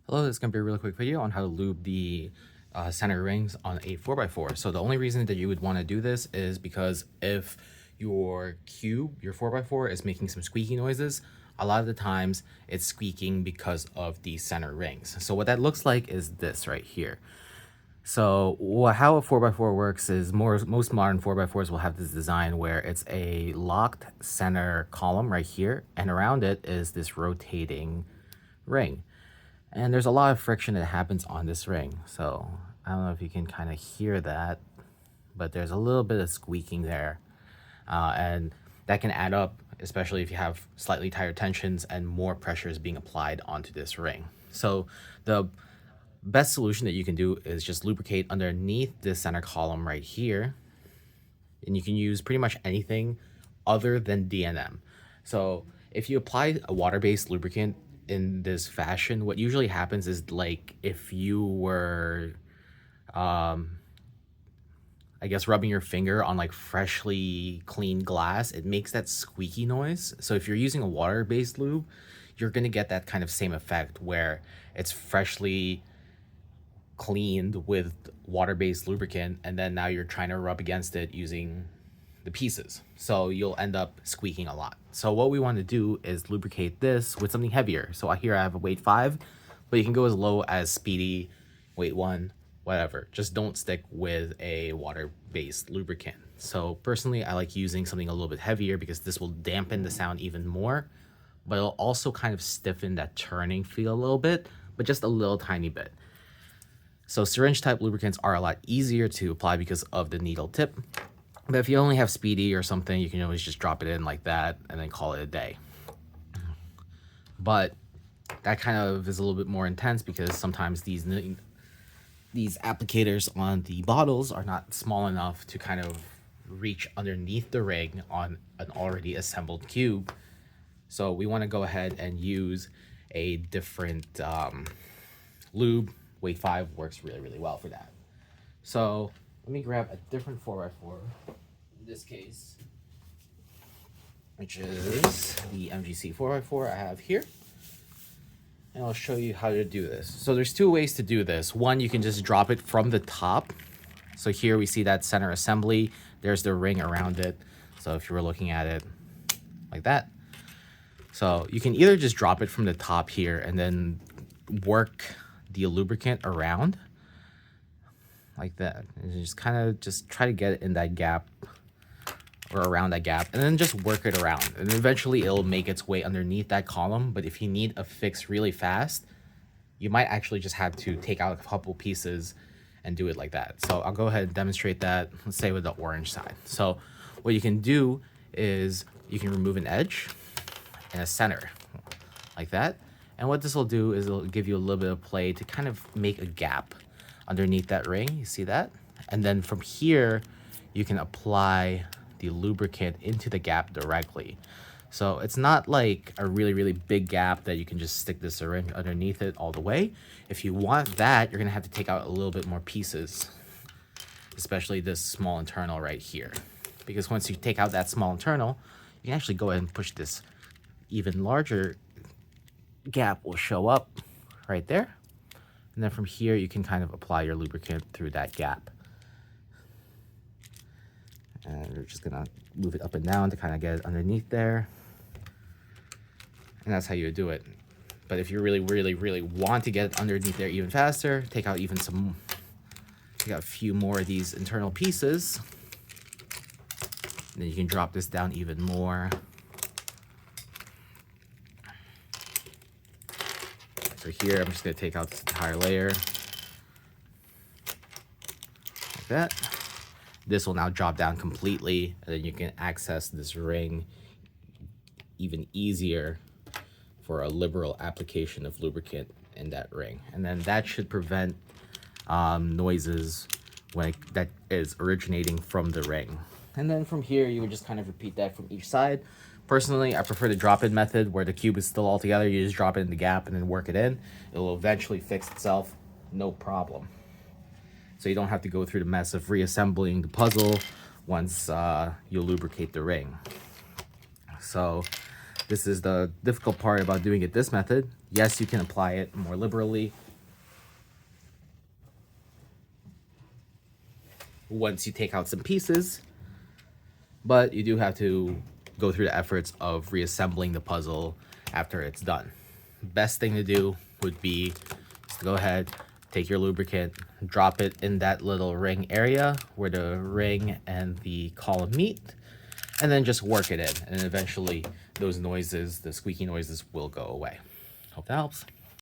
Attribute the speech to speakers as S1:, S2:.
S1: Hello, this is going to be a really quick video on how to lube the center rings on a 4x4. So the only reason that you would want to do this is because if your cube, your 4x4 is making some squeaky noises, a lot of the times it's squeaking because of the center rings. So what that looks like is this right here. So how a 4x4 works is most modern 4x4s will have this design where it's a locked center column right here, and around it is this rotating ring. And there's a lot of friction that happens on this ring. So I don't know if you can kind of hear that, but there's a little bit of squeaking there. And that can add up, especially if you have slightly tighter tensions and more pressure is being applied onto this ring. So the best solution that you can do is just lubricate underneath this center column right here. And you can use pretty much anything other than DNM. So if you apply a water-based lubricant in this fashion, what usually happens is, like, if you were I guess rubbing your finger on like freshly cleaned glass, it makes that squeaky noise. So if you're using a water-based lube, you're going to get that kind of same effect where it's freshly cleaned with water-based lubricant, and then now you're trying to rub against it using the pieces, so you'll end up squeaking a lot. So what we want to do is lubricate this with something heavier. So here I have a weight 5, but you can go as low as Speedy, weight 1, whatever. Just don't stick with a water-based lubricant. So personally, I like using something a little bit heavier because this will dampen the sound even more, but it'll also kind of stiffen that turning feel a little bit, but just a little tiny bit. So syringe type lubricants are a lot easier to apply because of the needle tip. But if you only have Speedy or something, you can always just drop it in like that and then call it a day. But that kind of is a little bit more intense because sometimes these applicators on the bottles are not small enough to kind of reach underneath the ring on an already assembled cube. So we want to go ahead and use a different lube. Weight 5 works really, really well for that. So let me grab a different 4x4, in this case, which is the MGC 4x4 I have here. And I'll show you how to do this. So there's two ways to do this. One, you can just drop it from the top. So here we see that center assembly. There's the ring around it. So if you were looking at it like that. So you can either just drop it from the top here and then work the lubricant around like that, and just kind of just try to get it in that gap or around that gap, and then just work it around, and eventually it'll make its way underneath that column. But if you need a fix really fast, you might actually just have to take out a couple pieces and do it like that. So I'll go ahead and demonstrate that, let's say with the orange side. So what you can do is you can remove an edge and a center like that. And what this will do is it'll give you a little bit of play to kind of make a gap underneath that ring. You see that? And then from here, you can apply the lubricant into the gap directly. So it's not like a really, really big gap that you can just stick the syringe underneath it all the way. If you want that, you're gonna have to take out a little bit more pieces, especially this small internal right here. Because once you take out that small internal, you can actually go ahead and push this even larger gap will show up right there. And then from here, you can kind of apply your lubricant through that gap. And we're just gonna move it up and down to kind of get it underneath there. And that's how you would do it. But if you really, really, really want to get it underneath there even faster, take out a few more of these internal pieces. And then you can drop this down even more. So here, I'm just going to take out this entire layer like that. This will now drop down completely, and then you can access this ring even easier for a liberal application of lubricant in that ring. And then that should prevent noises that is originating from the ring. And then from here, you would just kind of repeat that from each side. Personally, I prefer the drop-in method where the cube is still all together. You just drop it in the gap and then work it in. It will eventually fix itself, no problem. So you don't have to go through the mess of reassembling the puzzle once you lubricate the ring. So This is the difficult part about doing it this method. Yes, you can apply it more liberally once you take out some pieces, but you do have to go through the efforts of reassembling the puzzle after it's done. Best thing to do would be to go ahead, take your lubricant, drop it in that little ring area where the ring and the column meet, and then just work it in. And eventually those noises, the squeaky noises, will go away. Hope that helps.